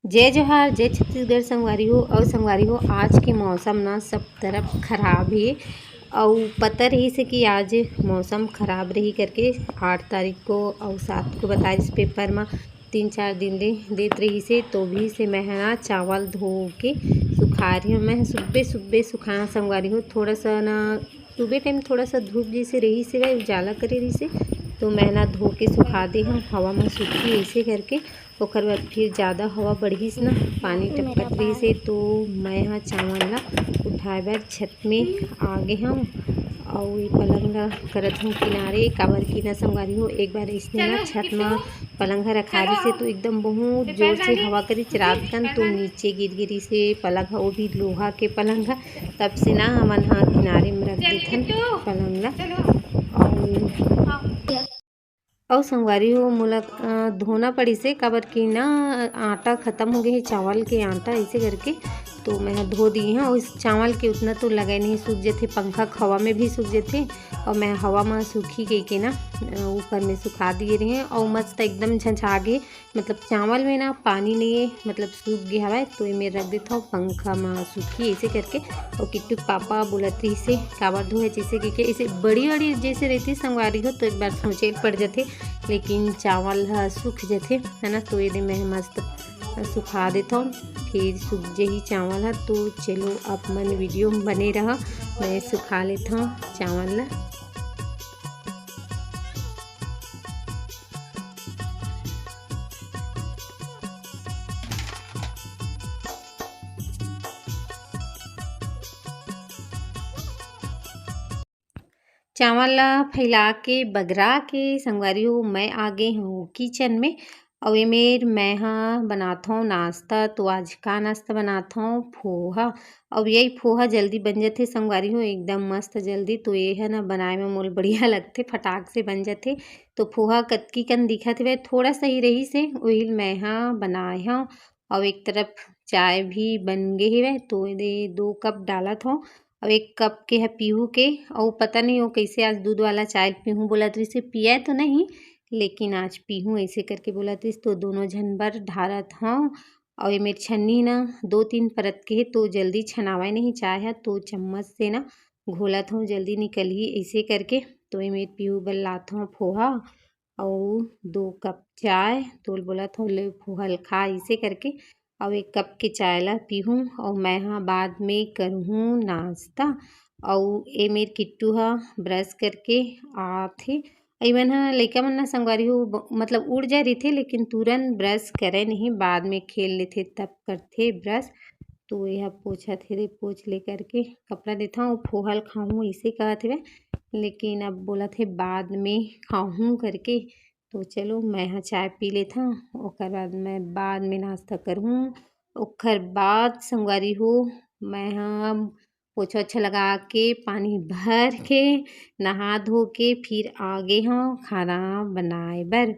जय जोहार जय छत्तीसगढ़ संगवारी हो और संगवारी हो। आज के मौसम ना सब तरफ खराब है और पता रही से कि आज मौसम खराब रही करके 8 तारीख को और 7 को बताए इस पेपर में 3-4 दिन ले देत रही से। तो भी से मैं ना चावल धो के सुखा रही हूँ। मैं सुबह सुबह सुखाना संगवारी हो। थोड़ा सा ना सुबह टाइम थोड़ा सा धूप जैसे रही से वह उजाला करे रही से, तो मैं ना धो के सुखा दे हूँ हवा में सूखी ऐसे करके। ओकर बाद फिर ज़्यादा हवा बढ़िस ना पानी टपकत रही से, तो मैं यहाँ चावल ला उठाए बर छत में आगे हूँ और ये पलंग ला करत हूँ किनारे। काबर की ना संगवारी हो, एक बार इसने ना छत में पलंग रखा रही से तो एकदम बहुत जोर से हवा करी रात कन, तो नीचे गिर गिरी से पलंग वो भी लोहा के पलंग है। तब से ना हमन हाँ किनारे में रख देथन पलंग ला। और संगवारी हो मोला धोना पड़ी से, काबर की ना आटा ख़त्म हो गए है चावल के आटा ऐसे करके। तो मैं धो दी हूँ और इस चावल के उतना तो लगे नहीं, सूख जाते पंखा हवा में भी सूख जाते। और मैं हवा में सूखी गई के ना ऊपर में सुखा दिए रही हैं और मस्त एकदम झंझा गए। मतलब चावल में ना पानी नहीं है, मतलब सूख गया हवा, तो ये मैं रख देता हूँ पंखा में सूखी ऐसे करके। और किट्टू पापा बोलत रही से काबर धोए जैसे कि ऐसे बड़ी बड़ी जैसे रहती संगवारी हो, तो एक बार सोचे पड़ जाते, लेकिन चावल सूख जाते है ना। तो ये मैं मस्त सुखा देता हूँ, फिर सूख जाही चावल है। तो चलो अब मन वीडियो में बने रहा, मैं सुखा लेता हूँ चावल ला। चावल ला फैला के बगरा के संगवारी हो मैं आ गई हूँ किचन में। और ये मैं हाँ बनाता हूँ नाश्ता। तो आज का नाश्ता बनाता हूँ पोहा। और यही पोहा जल्दी बन जाते संगवारी हो, एकदम मस्त जल्दी। तो ये है ना बनाए में मोल बढ़िया लगते, फटाक से बन जाते। तो पोहा कतकी कन दिखत है थोड़ा सही रही से वही मैं हाँ बनाए हूँ। और एक तरफ चाय भी बन गई है, तो ये 2 कप डाला था और 1 कप के है पीहू के। और पता नहीं वो कैसे आज दूध वाला चाय पीहूँ बोला तो इसे पिया तो नहीं, लेकिन आज पीहूँ ऐसे करके बोला तो तो दोनों झन बर ढारत हूँ। और ये मेरी छन्नी ना 2-3 परत के है, तो जल्दी छनावा नहीं चाय है, तो चम्मच से ना घोलत हूँ जल्दी निकल ही ऐसे करके। तो ये मेरे पीहू बर लात हूँ पोहा और 2 कप चाय, तो बोला था ले पोहा खा ऐसे करके। और 1 कप के चाय ला पीहूँ और मैं हाँ बाद में करूँ नाश्ता। और ये मेरे किट्टू हा ब्रश करके आथे। इवन हाँ लइका मन ना संगवारी हो मतलब उड़ जा रही थे, लेकिन तुरंत ब्रश करे नहीं, बाद में खेल लेते तब करते ब्रश। तो यह पोछा थे रे पोछ ले करके कपड़ा देता हूँ फोहल खाऊँ इसे कहते हुए, लेकिन अब बोला थे बाद में खाऊँ करके। तो चलो मैं हाँ चाय पी लेता हूँ, ओकर बाद मैं बाद में नाश्ता करूँ। ओकर बाद संगवारी हो मैं हाँ पोछा ओछा लगा के पानी भर के नहा धो के फिर आगे हूँ खाना बनाए बर।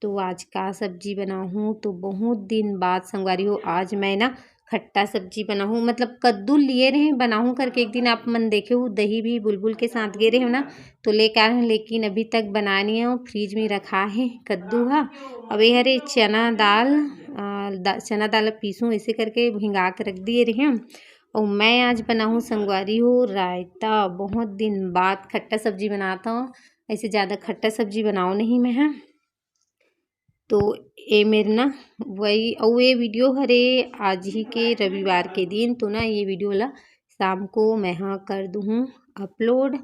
तो आज का सब्जी बनाऊँ, तो बहुत दिन बाद संगवारी हो आज मैं ना खट्टा सब्जी बनाऊँ, मतलब कद्दू लिए रहे बनाऊँ करके। एक दिन आप मन देखे हो दही भी बुलबुल के साथ गे रहे हो ना, तो लेकर आए हैं, लेकिन अभी तक बना नहीं है, फ्रिज में रखा है कद्दू हा। अब ये हरे चना दाल चना दाल पीसूँ ऐसे करके भिंगा के रख दिए रहे हैं। और मैं आज बनाऊँ संगवारी हो रायता, बहुत दिन बाद खट्टा सब्जी बनाता हूँ, ऐसे ज़्यादा खट्टा सब्जी बनाओ नहीं मैं हाँ। तो ये मेरे ना वही और ये वीडियो हरे आज ही के रविवार के दिन, तो ना ये वीडियो ला शाम को मैं हाँ कर दूँ अपलोड।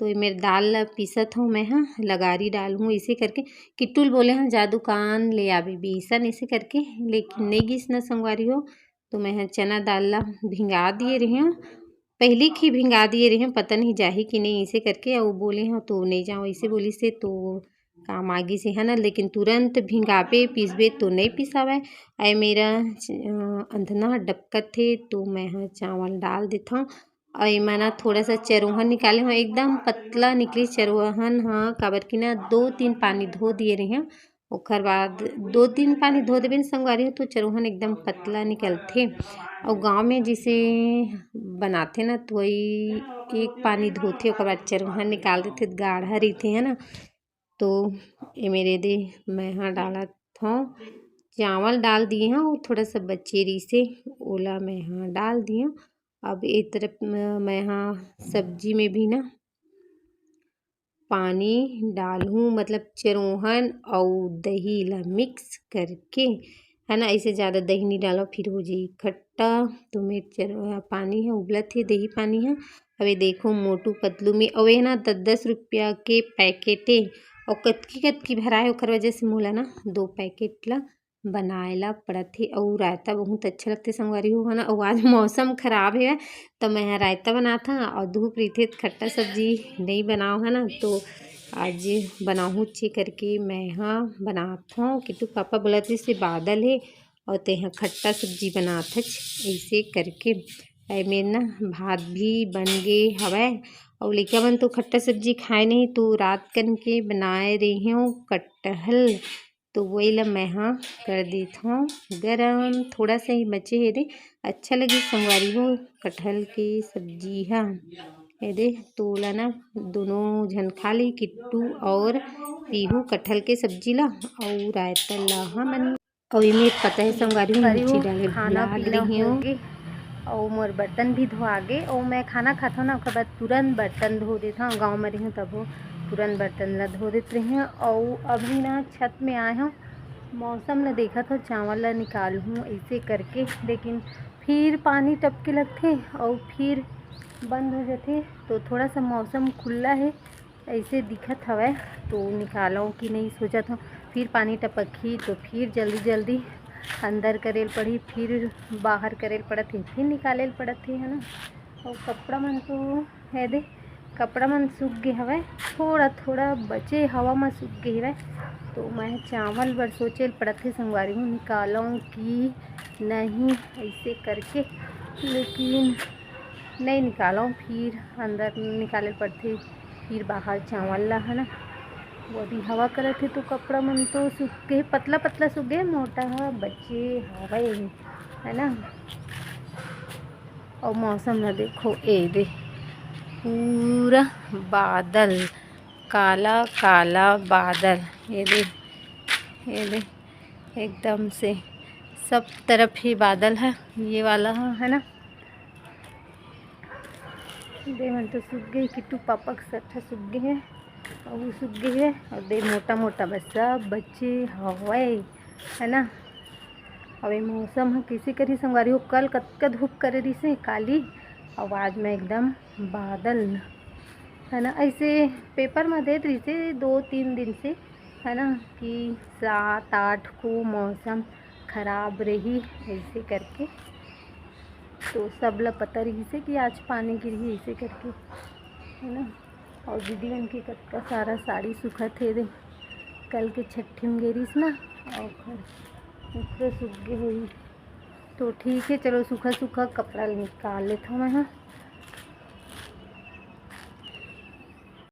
तो ये मेरे दाल ला पीसत हूँ मैं हाँ लगारी डाल हूँ इसे करके। किट्टुल बोले हाँ जा दुकान ले आवे बेसन ऐसे करके, लेकिन नहीं गिस ना संगवारी हो। तो मैं हाँ चना दाल ला भिंगा दिए रही हूँ, पहले ही भिंगा दिए रही हूँ, पता नहीं जाही कि नहीं ऐसे करके। और बोले हाँ तो नहीं जाओ ऐसे बोली से, तो काम आगे से है ना, लेकिन तुरंत भिंगाबे पीसबे तो नहीं पिसावे। आए मेरा अंधना डबकत थे, तो मैं हाँ चावल डाल देता हूँ। और मैं ना थोड़ा सा चरोहन निकाले हूँ, एकदम पतला निकली चरोहन हाँ, काबर की ना 2-3 पानी धो दिए रही हैं। ओकर बाद 2-3 पानी धो देवे संगवारी हो, तो चरोहन एकदम पतला निकलते। और गांव में जिसे बनाते ना, तो वही 1 पानी धोते ओकर बाद चरोहन निकाल देते, गाढ़ा रहते है ना। तो ये मेरे दे मैं हाँ डाला था चावल डाल दिए हैं और थोड़ा सा बचेरी से ओला मैं यहाँ डाल दी हूँ। अब एक तरफ मैं यहाँ सब्जी में भी ना पानी डालूँ, मतलब चरोहन और दही ला मिक्स करके, है ना। ऐसे ज़्यादा दही नहीं डालो फिर हो जाई खट्टा। तो मेरे पानी है उबलत है, दही पानी है। अब ये देखो मोटू पतलू में और ये ना 10-10 रुपया के पैकेट है और कतकी कतकी भराए, ओकर वजह से मोला ना 2 पैकेट ला बनाएला पड़त हे। और रायता बहुत अच्छा लगते संगवारी हो, है ना। और आज मौसम खराब है तो मैं यहाँ रायता बनाता और धूप रही थी खट्टा सब्जी नहीं बनाओ, है ना। तो आज बनाऊँ चे करके मैं यहाँ बनाता हूँ। किटू पापा बोला थे से बादल है और ते यहाँ खट्टा सब्जी बनाता ऐसे करके। मेरे ना भात भी बन गए हवै और लइका मन तो खट्टा सब्जी खाए नहीं, तो रात कन के बनाए रही हूँ कटहल। तो वही ला मैं हाँ कर देता हूँ गरम, थोड़ा सा ही बचे है दे। अच्छा लगी संगवारी हो कटहल की सब्जी है ये दे। तो ला ना दोनों झन खा ली, किट्टू और पीहू कटहल के सब्जी ला और रायता ला हाँ मन। और ये मेरे पता है संगवारी हो मिर्ची डाले खाना पीना रही हो हूँ गए और मोर बर्तन भी धोआ गए। और मैं खाना खाता हूँ ना उसके बाद तुरंत बर्तन धो देता हूँ। गाँव में रही हूँ तब वो तुरंत बर्तन ला धो देते रही हूँ। और अभी ना छत में आए हूँ, मौसम ने देखा था चावल ला निकालूँ ऐसे करके, लेकिन फिर पानी टपके लगते और फिर बंद हो जाते। तो थोड़ा सा मौसम खुला है ऐसे दिखत हवै, तो निकालूँ कि नहीं सोचा था। फिर पानी टपकी तो फिर जल्दी जल्दी अंदर करेल पड़ी, फिर बाहर करेल पड़त है, फिर निकालेल पड़त है ना। और कपड़ा मन तो है दे, कपड़ा मन सूख गए हवै, थोड़ा थोड़ा बचे हवा में सूख गए हवै। तो मैं चावल बर सोचेल पड़त है संगवारी हूँ निकालूँ कि नहीं ऐसे करके, लेकिन नहीं निकालूँ फिर अंदर निकाले पड़ते, फिर बाहर चावल ला, है ना। वो अभी हवा करत है तो कपड़ा मन तो सूख गए, पतला पतला सूख गए, मोटा हवा बचे हवा है ना। और मौसम ना देखो ए दे पूरा बादल, काला काला बादल, ये दे एकदम से सब तरफ ही बादल है, ये वाला है ना। दे मन तो सूख गई, किट्टू पापा के सट्ठा सूख गए हैं और वो सूख गई है। और दे मोटा मोटा बस सब बच्चे हवा है ना। अब ये मौसम है किसी करी संगवारी हो, कल कतका धूप करे रही से काली, आवाज़ में एकदम बादल, है ना। ऐसे पेपर में दे रही से 2-3 दिन से, है ना, कि 7-8 को मौसम खराब रही ऐसे करके। तो सब ला पता रही से कि आज पानी गिरी ऐसे करके, है ना। और दीदी बन के कतका सारा साड़ी सूखा थे दे, कल के छठी में गिरीस ना, और सूख गई हुई। तो ठीक है चलो सूखा सूखा कपड़ा निकाल लेता हूँ मैं। हाँ